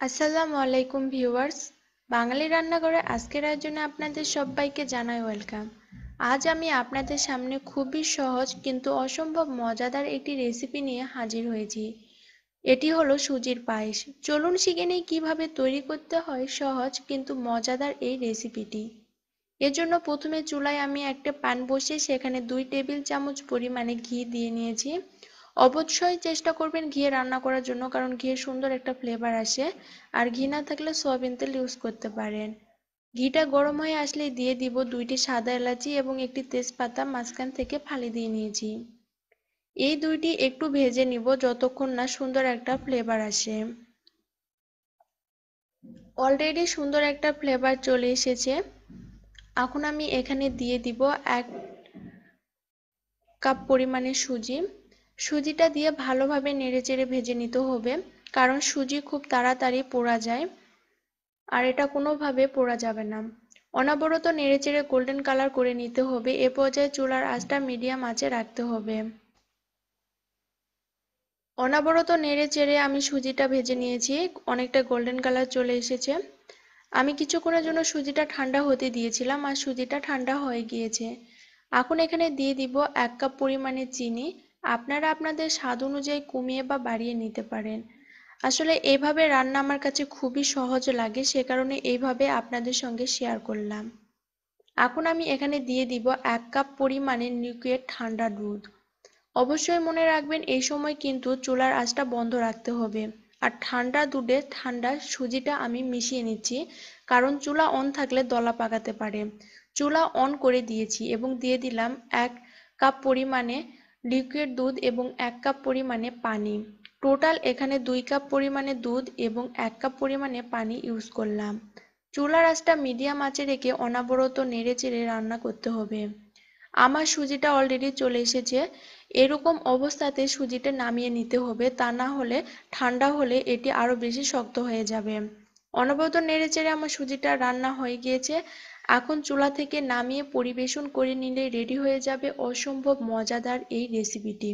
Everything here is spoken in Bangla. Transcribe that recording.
আসসালামু আলাইকুম ভিউয়ার্স, বাঙালি রান্নাঘরে আজকের আয়োজনে আপনাদের সবাইকে জানাই ওয়েলকাম। আজ আমি আপনাদের সামনে খুবই সহজ কিন্তু অসম্ভব মজাদার একটি রেসিপি নিয়ে হাজির হয়েছি। এটি হলো সুজির পায়েস। চলুন শিখে নেই কিভাবে তৈরি করতে হয় সহজ কিন্তু মজাদার এই রেসিপিটি। এজন্য প্রথমে চুলায় আমি একটা প্যান বসিয়ে সেখানে 2 টেবিল চামচ পরিমাণে ঘি দিয়ে নিয়েছি। অবশ্যই চেষ্টা করবেন ঘিয়ে রান্না করার জন্য, কারণ ঘিয়ে সুন্দর একটা ফ্লেভার আসে। আর ঘি না থাকলে সয়াবিন তেল ইউজ করতে পারেন। ঘিটা গরম হয়ে আসলে দিয়ে দিব 2টি সাদা এলাচি এবং একটি তেজপাতা মাঝখান থেকে ফালি দিয়ে নিয়েছি। এই দুইটি একটু ভেজে নিব যতক্ষণ না সুন্দর একটা ফ্লেভার আসে। অলরেডি সুন্দর একটা ফ্লেভার চলে এসেছে। এখন আমি এখানে দিয়ে দিব 1 কাপ পরিমাণে সুজি। সুজিটা দিয়ে ভালোভাবে নেড়েচেড়ে ভেজে নিতে হবে, কারণ সুজি খুব তাড়াতাড়ি পোড়া যায় আর এটা কোনোভাবে পোড়া যাবে না। অনবরত নেড়েচেড়ে গোল্ডেন কালার করে নিতে হবে। এ পর্যায়ে চুলার আঁচটা মিডিয়াম আঁচে রাখতে হবে। অনবরত নেড়েচেড়ে আমি সুজিটা ভেজে নিয়েছি, অনেকটা গোল্ডেন কালার চলে এসেছে। আমি কিছুক্ষণের জন্য সুজিটা ঠান্ডা হতে দিয়েছিলাম আর সুজিটা ঠান্ডা হয়ে গিয়েছে। এখন এখানে দিয়ে দিব 1 কাপ পরিমাণে চিনি। আপনারা আপনাদের স্বাদ অনুযায়ী কমিয়ে বা বাড়িয়ে নিতে পারেন। আসলে এইভাবে রান্না আমার কাছে খুবই সহজ লাগে, সে কারণে এইভাবে আপনাদের সঙ্গে শেয়ার করলাম। এখন আমি এখানে দিয়ে দিব 1 কাপ পরিমাণে লিকুইড ঠান্ডা দুধ। অবশ্যই মনে রাখবেন এই সময় কিন্তু চুলার আঁচটা বন্ধ রাখতে হবে। আর ঠান্ডা দুধে ঠান্ডা সুজিটা আমি মিশিয়ে নিচ্ছি, কারণ চুলা অন থাকলে দলা পাকাতে পারে। চুলা অন করে দিয়েছি এবং দিয়ে দিলাম 1 কাপ পরিমাণে লিকুইড দুধ এবং 1 কাপ পরিমাণে পানি। টোটাল এখানে 2 কাপ পরিমাণে দুধ এবং 1 কাপ পরিমাণে পানি ইউজ করলাম। চুলার আঁচটা মিডিয়াম আঁচে রেখে অনবরত নেড়েচেড়ে রান্না করতে হবে। আমার সুজিটা অলরেডি চলে এসেছে। এরকম অবস্থাতে সুজিটা নামিয়ে নিতে হবে, তা না হলে ঠান্ডা হলে এটি আরো বেশি শক্ত হয়ে যাবে। অনবরত নেড়েচেড়ে আমার সুজিটা রান্না হয়ে গিয়েছে। এখন চুলা থেকে নামিয়ে পরিবেশন করে নিলে রেডি হয়ে যাবে অসম্ভব মজাদার এই রেসিপিটি।